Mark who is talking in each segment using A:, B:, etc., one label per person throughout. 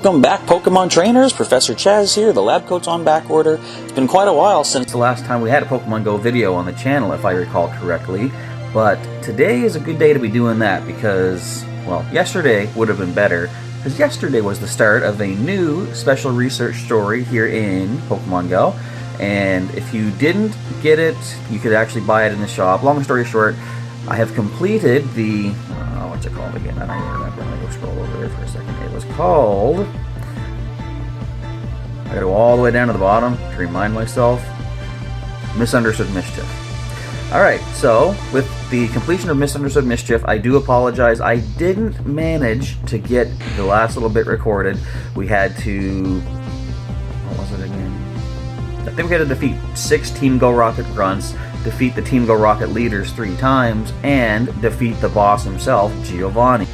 A: Welcome back, Pokemon Trainers. Professor Chaz here. The lab coat's on back order. It's been quite a while since the last time we had a Pokemon GO video on the channel, if I recall correctly. But today is a good day to be doing that because, well, yesterday would have been better, because yesterday was the start of a new special research story here in Pokemon GO. And if you didn't get it, you could actually buy it in the shop. Long story short, I have completed the... what's it called again? I don't even remember. Let me go scroll over there for a second. It was called... I gotta go all the way down to the bottom to remind myself. Misunderstood Mischief. Alright, so with the completion of Misunderstood Mischief, I do apologize. I didn't manage to get the last little bit recorded. We had to... What was it again? I think we had to defeat 6 Team Go Rocket grunts, defeat the Team Go Rocket leaders 3 times, and defeat the boss himself, Giovanni.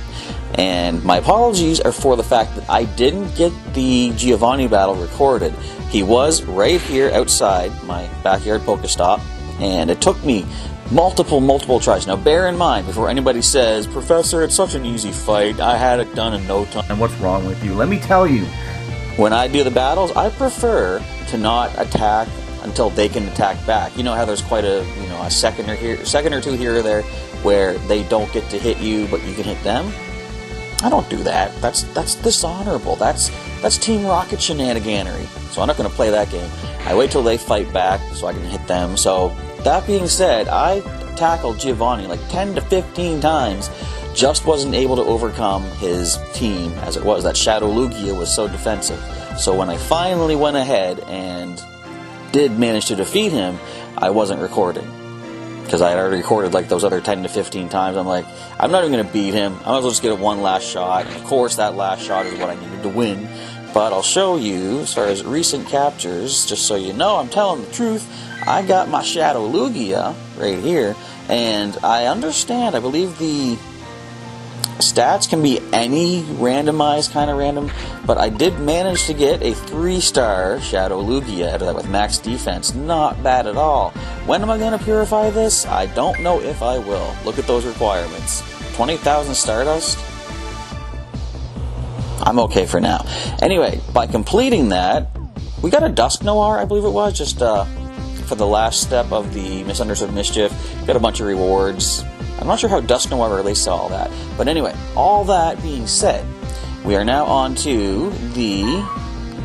A: And my apologies are for the fact that I didn't get the Giovanni battle recorded. He was right here outside my backyard Pokestop, and it took me multiple tries. Now bear in mind, before anybody says, Professor, it's such an easy fight, I had it done in no time. And what's wrong with you? Let me tell you. When I do the battles, I prefer to not attack until they can attack back. You know how there's quite a second or two here or there where they don't get to hit you, but you can hit them. I don't do that. That's dishonorable. That's Team Rocket shenaniganery. So I'm not going to play that game. I wait till they fight back so I can hit them. So that being said, I tackled Giovanni like 10 to 15 times. Just wasn't able to overcome his team as it was. That Shadow Lugia was so defensive. So when I finally went ahead and did manage to defeat him, I wasn't recording. Because I had already recorded like those other 10 to 15 times. I'm like, I'm not even going to beat him. I might as well just get one last shot. And of course, that last shot is what I needed to win. But I'll show you, as far as recent captures, just so you know I'm telling the truth, I got my Shadow Lugia right here. And I understand, I believe the stats can be any randomized kind of random, but I did manage to get a 3-star Shadow Lugia out of that with max defense. Not bad at all. When am I going to purify this? I don't know if I will. Look at those requirements. 20,000 Stardust? I'm okay for now. Anyway, by completing that, we got a Dusk Noir, I believe it was, just for the last step of the Misunderstood Mischief. Got a bunch of rewards. I'm not sure how Dusk Noir relates to all that. But anyway, all that being said, we are now on to the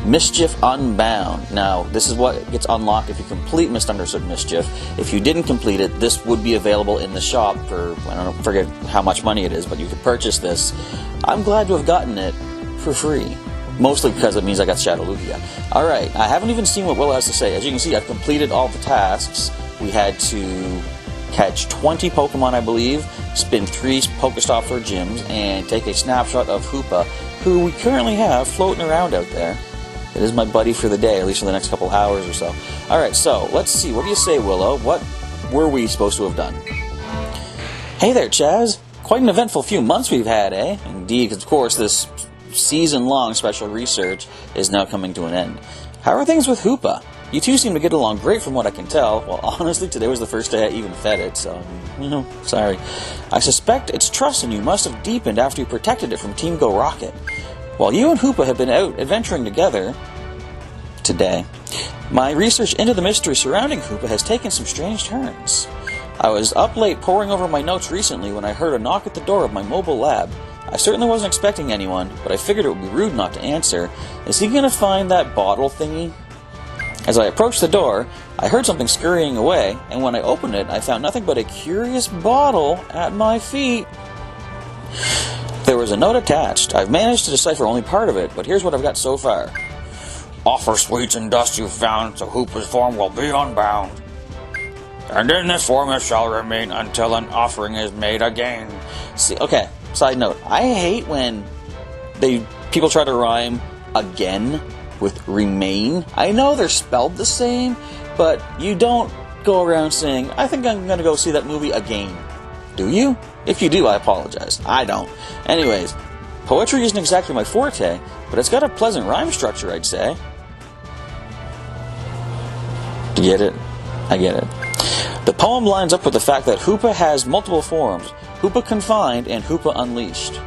A: Mischief Unbound. Now, this is what gets unlocked if you complete Misunderstood Mischief. If you didn't complete it, this would be available in the shop for, forget how much money it is, but you could purchase this. I'm glad to have gotten it for free. Mostly because it means I got Shadow Lugia. Alright, I haven't even seen what Will has to say. As you can see, I've completed all the tasks. We had to catch 20 Pokemon, I believe, spin 3 Pokestop for gyms, and take a snapshot of Hoopa, who we currently have floating around out there. It is my buddy for the day, at least for the next couple hours or so. Alright, so, let's see. What do you say, Willow? What were we supposed to have done? Hey there, Chaz. Quite an eventful few months we've had, eh? Indeed, because of course this season-long special research is now coming to an end. How are things with Hoopa? You two seem to get along great from what I can tell. Well, honestly, today was the first day I even fed it, so, sorry. I suspect its trust in you must have deepened after you protected it from Team Go Rocket. While you and Hoopa have been out adventuring together today, my research into the mystery surrounding Hoopa has taken some strange turns. I was up late poring over my notes recently when I heard a knock at the door of my mobile lab. I certainly wasn't expecting anyone, but I figured it would be rude not to answer. Is he gonna find that bottle thingy? As I approached the door, I heard something scurrying away, and when I opened it, I found nothing but a curious bottle at my feet. There was a note attached. I've managed to decipher only part of it, but here's what I've got so far. Offer sweets and dust you found, so Hoopa's form will be unbound. And in this form it shall remain until an offering is made again. See, okay, side note. I hate when people try to rhyme again with remain. I know they're spelled the same, but you don't go around saying, I think I'm going to go see that movie again. Do you? If you do, I apologize. I don't. Anyways, poetry isn't exactly my forte, but it's got a pleasant rhyme structure, I'd say. Do you get it? I get it. The poem lines up with the fact that Hoopa has multiple forms. Hoopa Confined and Hoopa Unleashed.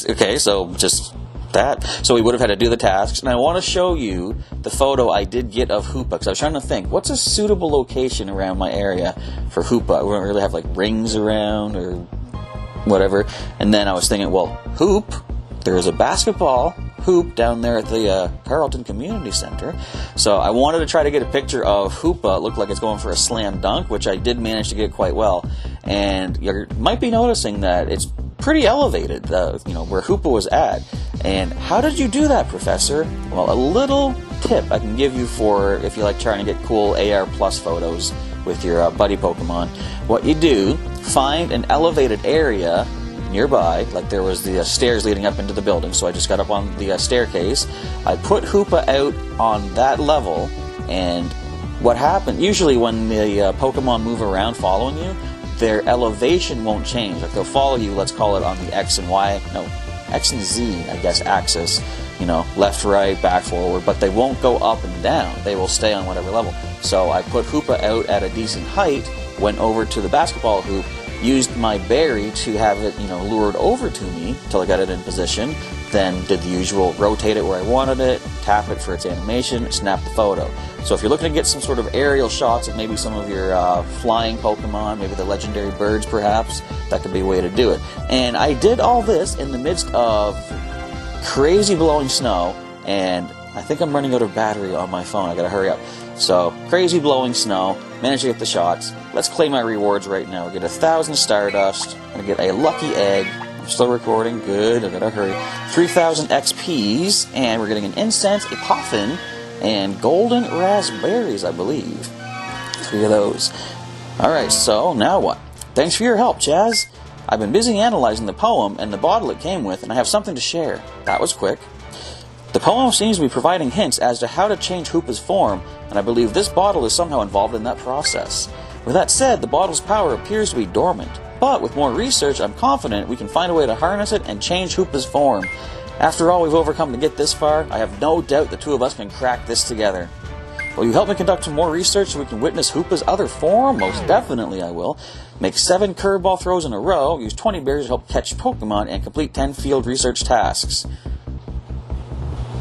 A: Okay, so just that. So we would have had to do the tasks, and I want to show you the photo I did get of Hoopa, because I was trying to think, what's a suitable location around my area for Hoopa? We don't really have like rings around or whatever. And then I was thinking, well, Hoop, there's a basketball hoop down there at the Carlton Community Center. So I wanted to try to get a picture of Hoopa. It looked like it's going for a slam dunk, which I did manage to get quite well. And you might be noticing that it's pretty elevated, where Hoopa was at. And how did you do that, Professor? Well, a little tip I can give you for if you like trying to get cool AR Plus photos with your buddy Pokemon. What you do, find an elevated area nearby, like there was the stairs leading up into the building, so I just got up on the staircase. I put Hoopa out on that level, and what happened, usually when the Pokemon move around following you, their elevation won't change. Like they'll follow you, let's call it on the X and Z, I guess, axis, left, right, back, forward, but they won't go up and down. They will stay on whatever level. So I put Hoopa out at a decent height, went over to the basketball hoop, used my berry to have it, lured over to me till I got it in position, then did the usual rotate it where I wanted it, tap it for its animation, snap the photo. So if you're looking to get some sort of aerial shots of maybe some of your flying Pokemon, maybe the legendary birds perhaps, that could be a way to do it. And I did all this in the midst of crazy blowing snow, and I think I'm running out of battery on my phone. I gotta hurry up. So, crazy blowing snow, managed to get the shots. Let's claim my rewards right now. We get 1,000 Stardust, I'm gonna get a lucky egg. I'm still recording, good, I gotta hurry. 3,000 XPs, and we're getting an Incense, a Puffin, and golden raspberries, I believe. 3 of those. Alright, so now what? Thanks for your help, Chaz. I've been busy analyzing the poem and the bottle it came with, and I have something to share. That was quick. The poem seems to be providing hints as to how to change Hoopa's form, and I believe this bottle is somehow involved in that process. With that said, the bottle's power appears to be dormant, but with more research, I'm confident we can find a way to harness it and change Hoopa's form. After all we've overcome to get this far, I have no doubt the two of us can crack this together. Will you help me conduct some more research so we can witness Hoopa's other form? Most definitely I will. Make 7 curveball throws in a row, use 20 berries to help catch Pokemon, and complete 10 field research tasks.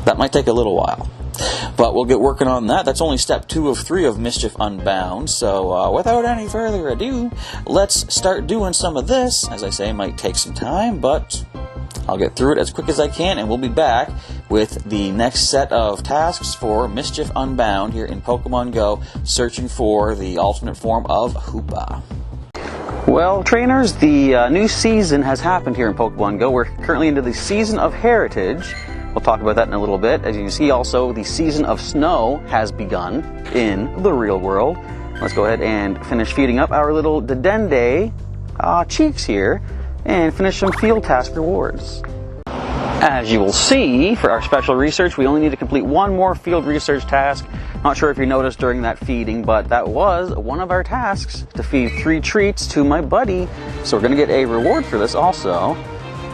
A: That might take a little while, but we'll get working on that. That's only step 2 of 3 of Mischief Unbound, so without any further ado, let's start doing some of this. As I say, it might take some time, but I'll get through it as quick as I can, and we'll be back with the next set of tasks for Mischief Unbound here in Pokemon GO, searching for the alternate form of Hoopa. Well, trainers, the new season has happened here in Pokemon GO. We're currently into the Season of Heritage. We'll talk about that in a little bit. As you can see, also, the Season of Snow has begun in the real world. Let's go ahead and finish feeding up our little Dedenne cheeks here and finish some field task rewards. As you will see, for our special research, we only need to complete 1 more field research task. Not sure if you noticed during that feeding, but that was one of our tasks, to feed 3 treats to my buddy. So we're going to get a reward for this also.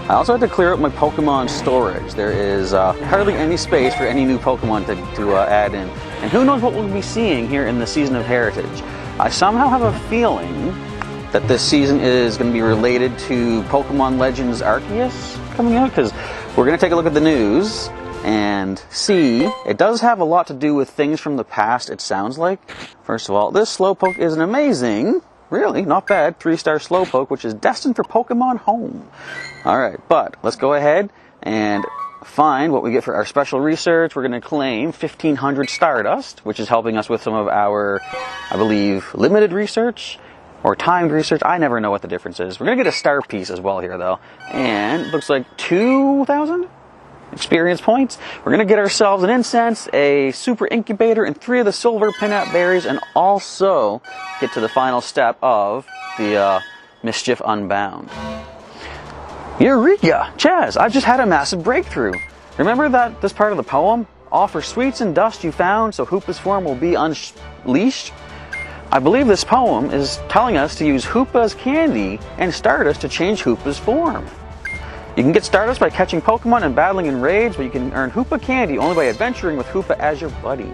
A: I also had to clear up my Pokemon storage. There is hardly any space for any new Pokemon to add in. And who knows what we'll be seeing here in the Season of Heritage. I somehow have a feeling that this season is going to be related to Pokemon Legends Arceus coming out, because we're going to take a look at the news and see. It does have a lot to do with things from the past, it sounds like. First of all, this Slowpoke is an amazing, really not bad, 3-star Slowpoke, which is destined for Pokemon Home. Alright, but let's go ahead and find what we get for our special research. We're going to claim 1,500 Stardust, which is helping us with some of our, I believe, limited research or timed research. I never know what the difference is. We're going to get a star piece as well here, though. And it looks like 2,000 experience points. We're going to get ourselves an Incense, a Super Incubator, and 3 of the Silver Pinap Berries, and also get to the final step of the Mischief Unbound. Eureka! Chaz, I've just had a massive breakthrough. Remember that this part of the poem? Offer sweets and dust you found so Hoopa's form will be unleashed? I believe this poem is telling us to use Hoopa's candy and Stardust to change Hoopa's form. You can get Stardust by catching Pokemon and battling in raids, but you can earn Hoopa candy only by adventuring with Hoopa as your buddy.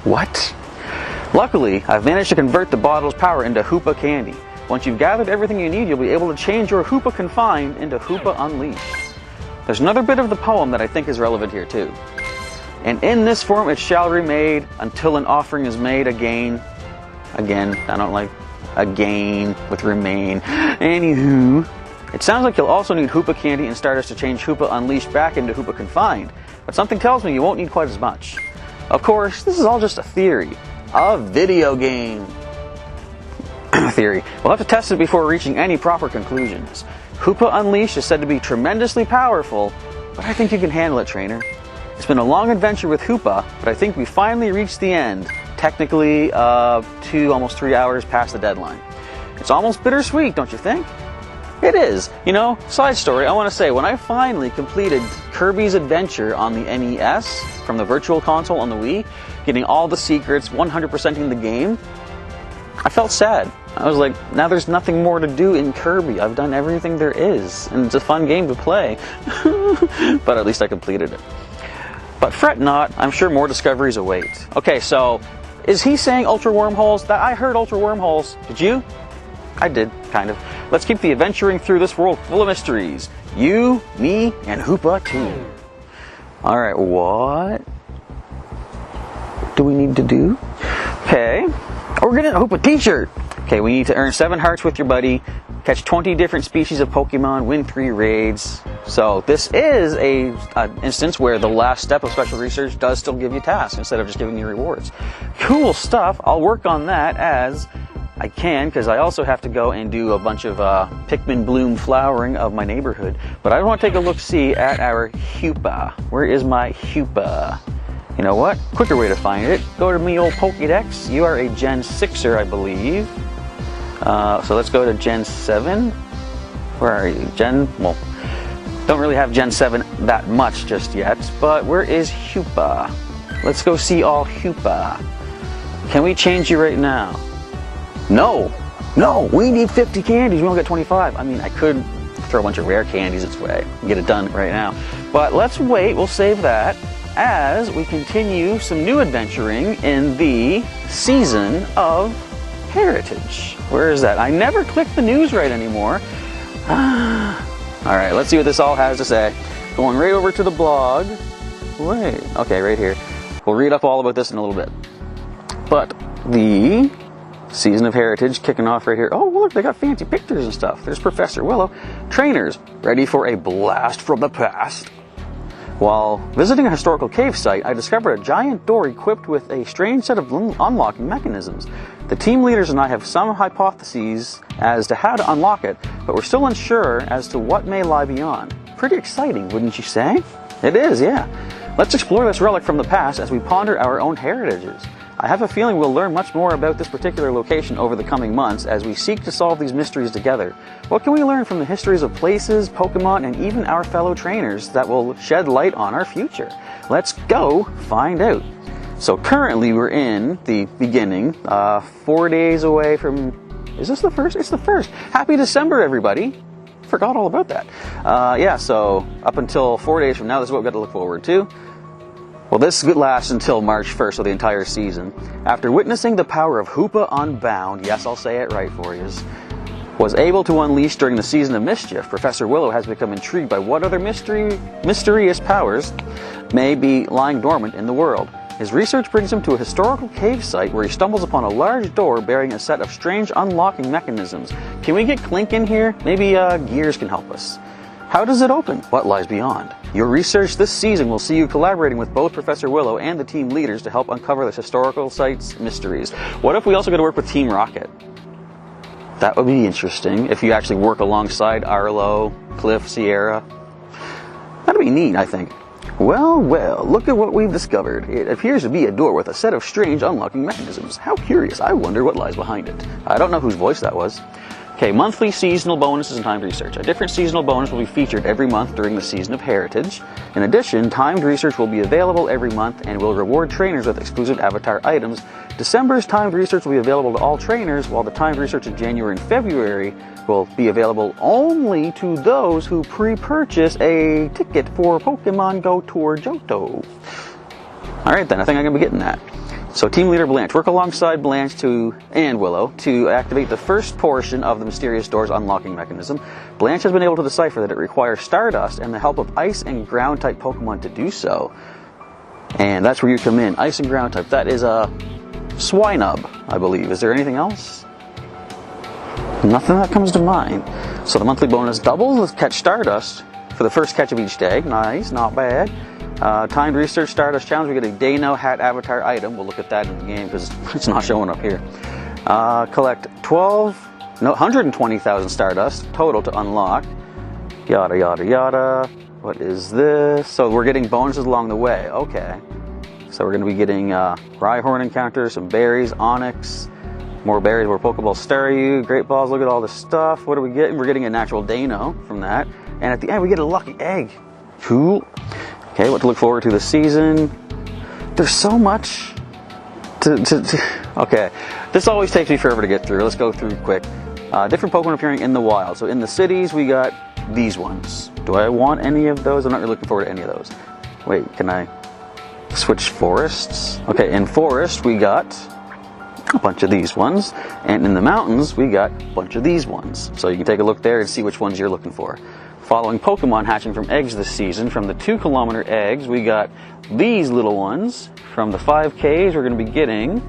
A: What? Luckily, I've managed to convert the bottle's power into Hoopa candy. Once you've gathered everything you need, you'll be able to change your Hoopa Confined into Hoopa Unleashed. There's another bit of the poem that I think is relevant here too. And in this form it shall remain until an offering is made again. Again, I don't like again with remain. Anywho, it sounds like you'll also need Hoopa Candy and Stardust to change Hoopa Unleashed back into Hoopa Confined. But something tells me you won't need quite as much. Of course, this is all just a theory. A video game theory. We'll have to test it before reaching any proper conclusions. Hoopa Unleashed is said to be tremendously powerful, but I think you can handle it, trainer. It's been a long adventure with Hoopa, but I think we finally reached the end. Technically, almost 3 hours past the deadline. It's almost bittersweet, don't you think? It is. You know, side story, I want to say, when I finally completed Kirby's Adventure on the NES, from the Virtual Console on the Wii, getting all the secrets, 100%ing the game, I felt sad. I was like, now there's nothing more to do in Kirby. I've done everything there is, and it's a fun game to play. But at least I completed it. But fret not, I'm sure more discoveries await. Okay, so, is he saying ultra wormholes? That I heard ultra wormholes. Did you? I did, kind of. Let's keep the adventuring through this world full of mysteries. You, me, and Hoopa too. Alright, what do we need to do? Okay. We're getting a Hoopa t-shirt. Okay, we need to earn 7 hearts with your buddy, catch 20 different species of Pokemon, win 3 raids. So this is an instance where the last step of special research does still give you tasks instead of just giving you rewards. Cool stuff. I'll work on that as I can, because I also have to go and do a bunch of Pikmin bloom flowering of my neighborhood. But I want to take a look-see at our Hoopa. Where is my Hoopa? You know what? Quicker way to find it. Go to me old Pokédex. You are a Gen 6er, I believe. So let's go to Gen 7. Where are you? Well, don't really have Gen 7 that much just yet. But where is Hoopa? Let's go see all Hoopa. Can we change you right now? No, we need 50 candies, we only got 25. I mean, I could throw a bunch of rare candies its way and get it done right now. But let's wait, we'll save that as we continue some new adventuring in the Season of Heritage. Where is that? I never click the news right anymore. Alright, let's see what this all has to say. Going right over to the blog. Wait, okay, right here. We'll read up all about this in a little bit. But the Season of Heritage kicking off right here. Oh, look, they got fancy pictures and stuff. There's Professor Willow. Trainers, ready for a blast from the past? While visiting a historical cave site, I discovered a giant door equipped with a strange set of unlocking mechanisms. The team leaders and I have some hypotheses as to how to unlock it, but we're still unsure as to what may lie beyond. Pretty exciting, wouldn't you say? It is, yeah. Let's explore this relic from the past as we ponder our own heritages. I have a feeling we'll learn much more about this particular location over the coming months as we seek to solve these mysteries together. What can we learn from the histories of places, Pokemon, and even our fellow trainers that will shed light on our future? Let's go find out. So currently we're in the beginning, 4 days away from... Is this the first? It's the first. Happy December, everybody. Forgot all about that. Yeah, so up until 4 days from now, this is what we've got to look forward to. Well, this lasts until March 1st, so the entire season. After witnessing the power of Hoopa Unbound, yes, I'll say it right for you, was able to unleash during the Season of Mischief, Professor Willow has become intrigued by what other mysterious powers may be lying dormant in the world. His research brings him to a historical cave site where he stumbles upon a large door bearing a set of strange unlocking mechanisms. Can we get Clink in here? Maybe Gears can help us. How does it open? What lies beyond? Your research this season will see you collaborating with both Professor Willow and the team leaders to help uncover this historical site's mysteries. What if we also go to work with Team Rocket? That would be interesting if you actually work alongside Arlo, Cliff, Sierra. That'd be neat, I think. Well, look at what we've discovered. It appears to be a door with a set of strange unlocking mechanisms. How curious. I wonder what lies behind it. I don't know whose voice that was. Okay, monthly seasonal bonuses and timed research. A different seasonal bonus will be featured every month during the Season of Heritage. In addition, timed research will be available every month and will reward trainers with exclusive avatar items. December's timed research will be available to all trainers, while the timed research in January and February will be available only to those who pre-purchase a ticket for Pokemon GO Tour Johto. Alright then, I think I'm going to be getting that. So Team Leader Blanche, work alongside Blanche and Willow to activate the first portion of the mysterious door's unlocking mechanism. Blanche has been able to decipher that it requires Stardust and the help of Ice and Ground type Pokemon to do so. And that's where you come in, Ice and Ground type. That is a Swinub, I believe. Is there anything else? Nothing that comes to mind. So the monthly bonus doubles. Let's catch Stardust for the first catch of each day. Nice, not bad. Timed Research Stardust Challenge. We get a Dano Hat Avatar item. We'll look at that in the game because it's not showing up here. Collect 120,000 Stardust total to unlock. Yada, yada, yada. What is this? So we're getting bonuses along the way. Okay. So we're going to be getting Rhyhorn encounters, some berries, Onyx, more berries, more Pokeballs Staryu, Great Balls. Look at all this stuff. What are we getting? We're getting a natural Dano from that. And at the end, we get a lucky egg. Cool. Okay, what to look forward to this season. There's so much okay, this always takes me forever to get through. Let's go through quick. Different Pokemon appearing in the wild. So in the cities, we got these ones. Do I want any of those? I'm not really looking forward to any of those. Wait, can I switch forests? Okay, in forest, we got a bunch of these ones. And in the mountains, we got a bunch of these ones. So you can take a look there and see which ones you're looking for. Following Pokemon hatching from eggs this season. From the 2-kilometer eggs, we got these little ones. From the 5Ks, we're going to be getting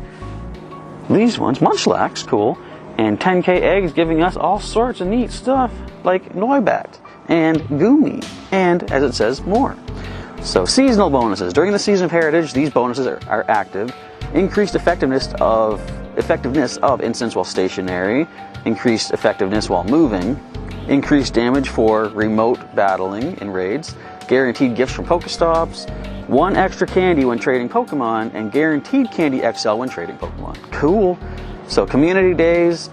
A: these ones. Munchlax, cool. And 10K eggs giving us all sorts of neat stuff, like Noibat and Goomy, and, as it says, more. So, seasonal bonuses. During the Season of Heritage, these bonuses are active. Increased effectiveness of Incense while stationary. Increased effectiveness while moving. Increased damage for remote battling in raids, guaranteed gifts from Pokestops, 1 extra candy when trading Pokemon, and guaranteed candy XL when trading Pokemon. Cool. So community days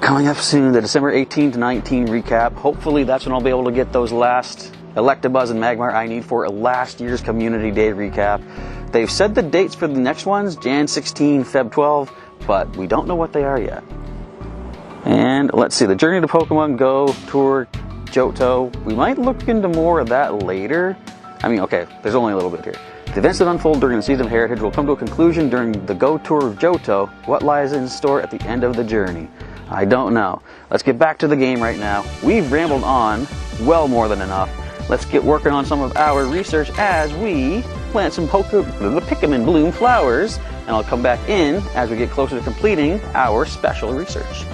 A: coming up soon, the December 18 to 19 recap. Hopefully that's when I'll be able to get those last Electabuzz and Magmar I need for a last year's community day recap. They've said the dates for the next ones, Jan 16, Feb 12, but we don't know what they are yet. And let's see, the Journey to Pokemon GO Tour Johto. We might look into more of that later. I mean, okay, there's only a little bit here. The events that unfold during the Season of Heritage will come to a conclusion during the GO Tour of Johto. What lies in store at the end of the journey? I don't know. Let's get back to the game right now. We've rambled on well more than enough. Let's get working on some of our research as we plant some Pikmin Bloom flowers, and I'll come back in as we get closer to completing our special research.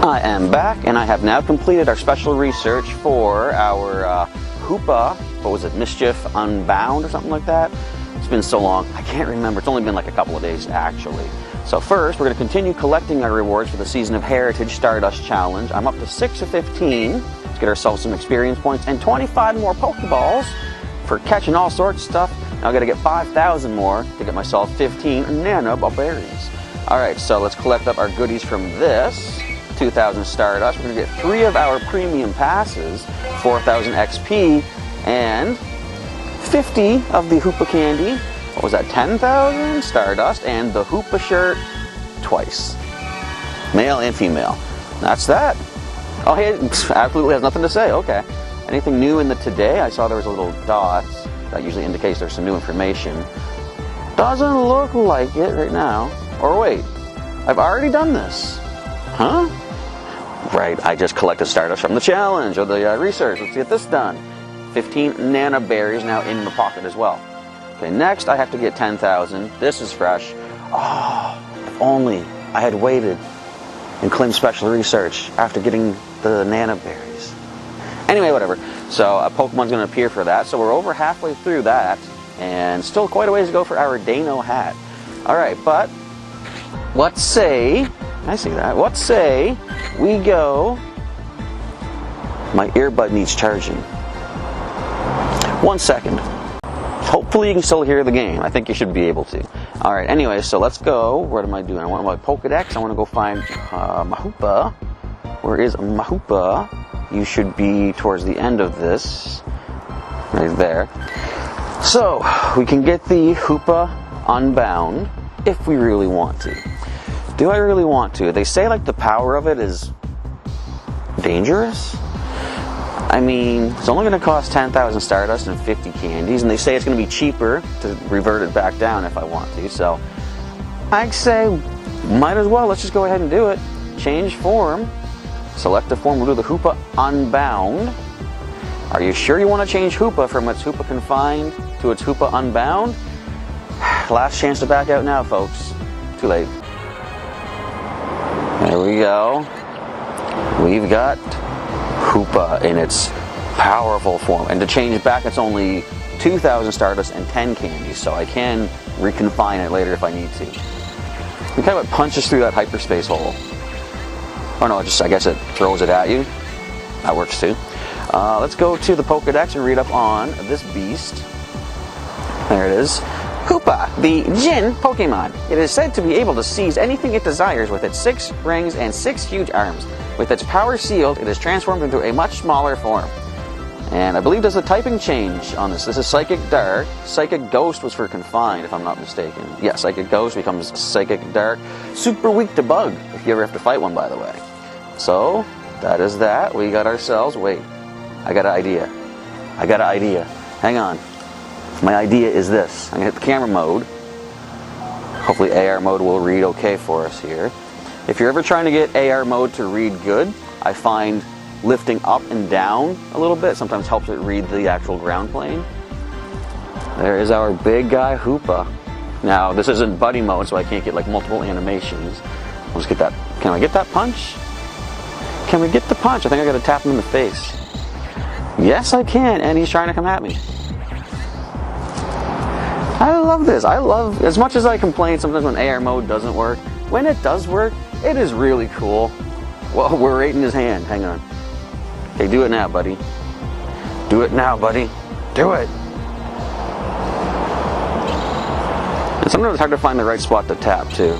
A: I am back, and I have now completed our special research for our Hoopa, what was it, Mischief Unbound or something like that? It's been so long, I can't remember. It's only been like a couple of days, actually. So first, we're going to continue collecting our rewards for the Season of Heritage Stardust Challenge. I'm up to 6 of 15. Let's get ourselves some experience points and 25 more Pokeballs for catching all sorts of stuff. Now I've got to get 5,000 more to get myself 15 Nano Berries. Alright, so let's collect up our goodies from this. 2,000 Stardust. We're going to get 3 of our premium passes, 4,000 XP, and 50 of the Hoopa candy. What was that? 10,000 Stardust, and the Hoopa shirt twice. Male and female. That's that. Oh, hey, absolutely has nothing to say. Okay. Anything new in the today? I saw there was a little dots. That usually indicates there's some new information. Doesn't look like it right now. Or wait, I've already done this. Huh? Right, I just collected Stardust from the challenge or the research. Let's get this done. 15 Nana Berries now in my pocket as well. Okay, next I have to get 10,000. This is fresh. Oh, if only I had waited and claimed special research after getting the Nana Berries. Anyway, whatever. So a Pokemon's going to appear for that. So we're over halfway through that, and still quite a ways to go for our Dano hat. All right, but let's say, I see that. Let's say we go. My earbud needs charging. 1 second. Hopefully you can still hear the game. I think you should be able to. Alright, anyway, so let's go. What am I doing? I want my Pokedex. I want to go find Hoopa. Where is Hoopa? You should be towards the end of this. Right there. So, we can get the Hoopa Unbound if we really want to. Do I really want to? They say like the power of it is dangerous. I mean, it's only going to cost 10,000 Stardust and 50 candies, and they say it's going to be cheaper to revert it back down if I want to, so I'd say might as well. Let's just go ahead and do it. Change form. Select the form. We'll do the Hoopa Unbound. Are you sure you want to change Hoopa from its Hoopa Confined to its Hoopa Unbound? Last chance to back out now, folks. Too late. There we go. We've got Hoopa in its powerful form. And to change back, it's only 2,000 Stardust and 10 candies, so I can reconfine it later if I need to. It kind of punches through that hyperspace hole. Oh no, I guess it throws it at you. That works too. Let's go to the Pokedex and read up on this beast. There it is. Hoopa, the Jin Pokemon. It is said to be able to seize anything it desires with its 6 rings and 6 huge arms. With its power sealed, it is transformed into a much smaller form. And I believe there's a typing change on this. This is Psychic Dark. Psychic Ghost was for Confined, if I'm not mistaken. Yeah, Psychic Ghost becomes Psychic Dark. Super weak to Bug, if you ever have to fight one, by the way. So, that is that. We got ourselves... Wait, I got an idea. Hang on. My idea is this. I'm going to hit the camera mode. Hopefully AR mode will read okay for us here. If you're ever trying to get AR mode to read good, I find lifting up and down a little bit sometimes helps it read the actual ground plane. There is our big guy Hoopa. Now, this isn't buddy mode, so I can't get like multiple animations. I'll just get that. Can I get that punch? Can we get the punch? I think I gotta tap him in the face. Yes, I can, and he's trying to come at me. I love this. I love, as much as I complain sometimes when AR mode doesn't work, when it does work, it is really cool. Well, we're right in his hand. Hang on. Okay, do it now, buddy. Do it now, buddy. Do it. And sometimes it's hard to find the right spot to tap, too. All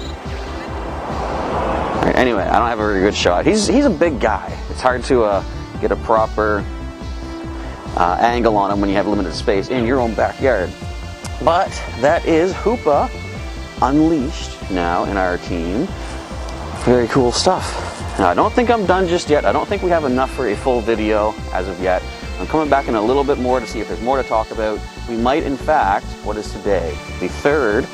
A: right, anyway, I don't have a very good shot. He's a big guy. It's hard to get a proper angle on him when you have limited space in your own backyard. But that is Hoopa unleashed now in our team. Very cool stuff. Now, I don't think I'm done just yet. I don't think we have enough for a full video as of yet. I'm coming back in a little bit more to see if there's more to talk about. We might, in fact, what is today? The 3rd.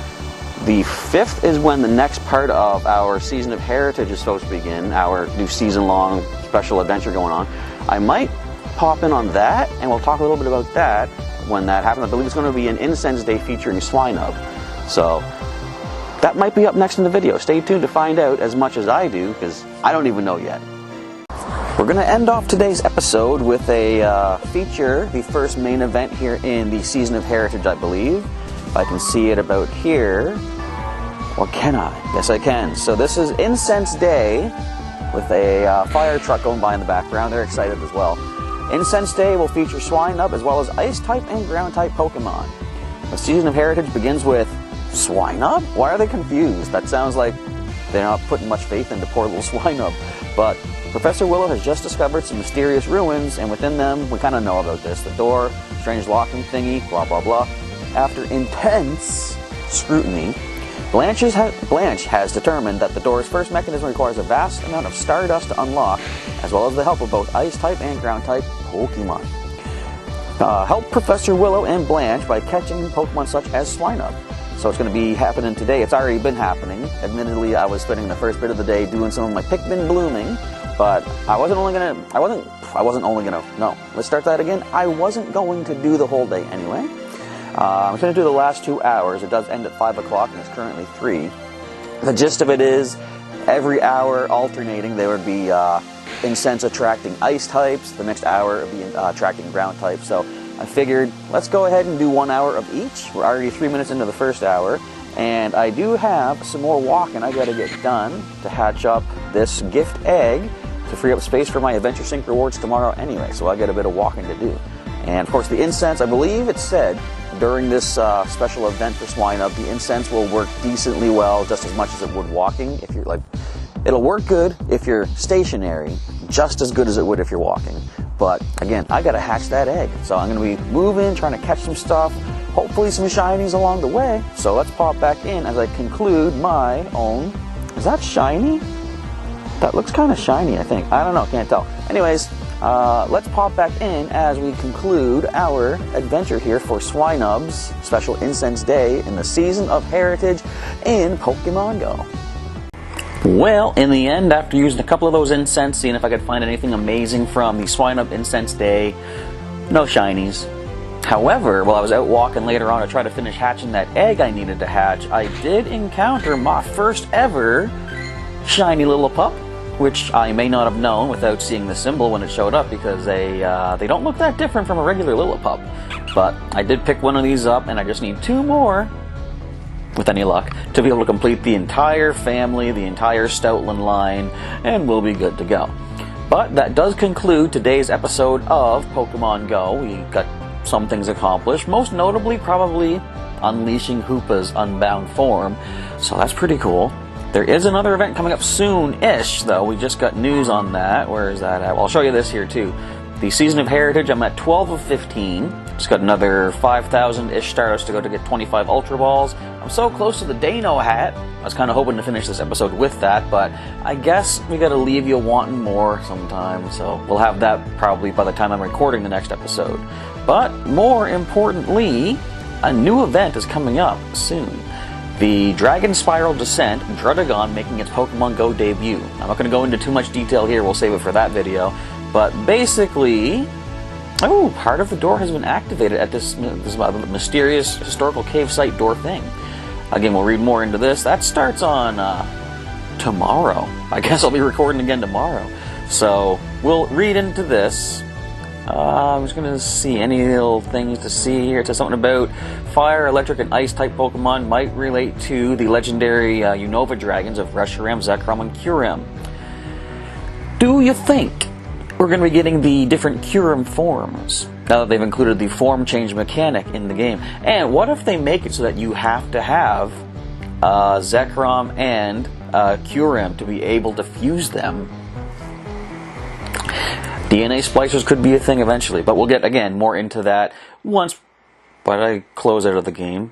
A: The 5th is when the next part of our Season of Heritage is supposed to begin, our new season-long special adventure going on. I might pop in on that, and we'll talk a little bit about that when that happens. I believe it's going to be an Incense Day featuring Swinub. So, that might be up next in the video. Stay tuned to find out as much as I do, because I don't even know yet. We're going to end off today's episode with a feature, the first main event here in the Season of Heritage, I believe. If I can see it about here. Or can I? Yes, I can. So this is Incense Day with a fire truck going by in the background. They're excited as well. Incense Day will feature Swinub as well as Ice-type and Ground-type Pokemon. The Season of Heritage begins with Swinub? Why are they confused? That sounds like they're not putting much faith into poor little Swinub. But Professor Willow has just discovered some mysterious ruins, and within them, we kind of know about this. The door, strange locking thingy, blah blah blah. After intense scrutiny, Blanche has determined that the door's first mechanism requires a vast amount of Stardust to unlock, as well as the help of both Ice-type and Ground-type Pokemon. Help Professor Willow and Blanche by catching Pokemon such as Swinub. So it's going to be happening today. It's already been happening. Admittedly, I was spending the first bit of the day doing some of my Pikmin blooming, but I wasn't going to do the whole day anyway. I'm going to do the last 2 hours. It does end at 5 o'clock, and it's currently 3. The gist of it is, every hour alternating, there would be Incense attracting Ice types. The next hour would be attracting Ground types. So I figured, let's go ahead and do 1 hour of each. We're already 3 minutes into the first hour, and I do have some more walking I got to get done to hatch up this gift egg to free up space for my Adventure Sync rewards tomorrow anyway. So I got a bit of walking to do. And of course, the Incense, I believe it said, during this special event for Swinub, the Incense will work decently well, just as much as it would walking. If you're like, it'll work good if you're stationary, just as good as it would if you're walking. But again, I gotta hatch that egg, so I'm gonna be moving, trying to catch some stuff, hopefully some shinies along the way. So let's pop back in as I conclude my own. Is that shiny? That looks kind of shiny, I think. I don't know, can't tell. Anyways, let's pop back in as we conclude our adventure here for Swinub's special Incense Day in the Season of Heritage in Pokemon GO. Well, in the end, after using a couple of those incense, seeing if I could find anything amazing from the Swinub Incense Day, no shinies. However, while I was out walking later on to try to finish hatching that egg I needed to hatch, I did encounter my first ever shiny Lillipup, which I may not have known without seeing the symbol when it showed up, because they don't look that different from a regular Lillipup. But I did pick one of these up, and I just need 2 more, with any luck, to be able to complete the entire family, the entire Stoutland line, and we'll be good to go. But that does conclude today's episode of Pokemon GO. We got some things accomplished, most notably probably unleashing Hoopa's Unbound form, so that's pretty cool. There is another event coming up soon-ish, though. We just got news on that. Where is that at? Well, I'll show you this here, too. The Season of Heritage, I'm at 12 of 15. Just got another 5,000-ish stars to go to get 25 Ultra Balls. I'm so close to the Dano hat. I was kind of hoping to finish this episode with that, but I guess we gotta leave you wanting more sometime, so we'll have that probably by the time I'm recording the next episode. But more importantly, a new event is coming up soon. The Dragon Spiral Descent, Druddigon making its Pokemon GO debut. I'm not going to go into too much detail here, we'll save it for that video. But basically, part of the door has been activated at this mysterious historical cave site door thing. Again, we'll read more into this. That starts on tomorrow. I guess I'll be recording again tomorrow. So we'll read into this. I'm just going to see any little things to see here. It says something about fire, electric, and ice type Pokemon might relate to the legendary Unova dragons of Reshiram, Zekrom, and Kyurem. Do you think we're going to be getting the different Kyurem forms now that they've included the form change mechanic in the game? And what if they make it so that you have to have Zekrom and Kyurem to be able to fuse them? DNA splicers could be a thing eventually, but we'll get, again, more into that once I close out of the game.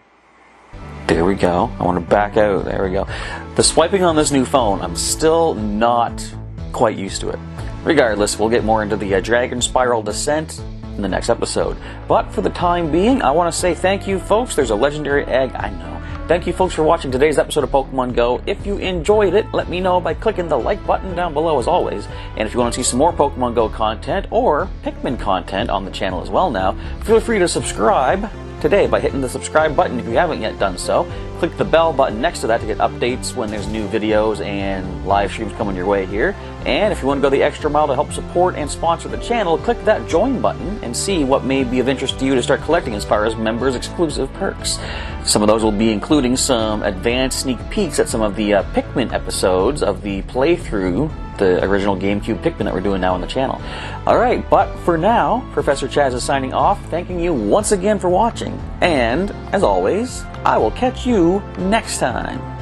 A: There we go. I want to back out. There we go. The swiping on this new phone, I'm still not quite used to it. Regardless, we'll get more into the Dragon Spiral Descent in the next episode. But for the time being, I want to say thank you, folks. There's a legendary egg, I know. Thank you, folks, for watching today's episode of Pokemon GO. If you enjoyed it, let me know by clicking the like button down below, as always. And if you want to see some more Pokemon GO content or Pikmin content on the channel as well now, feel free to subscribe today by hitting the subscribe button if you haven't yet done so. Click the bell button next to that to get updates when there's new videos and live streams coming your way here. And if you want to go the extra mile to help support and sponsor the channel, click that join button and see what may be of interest to you to start collecting as far as members exclusive perks. Some of those will be including some advanced sneak peeks at some of the Pikmin episodes of the playthrough, the original GameCube Pikmin that we're doing now on the channel. Alright, but for now, Professor Chaz is signing off, thanking you once again for watching. And, as always, I will catch you next time.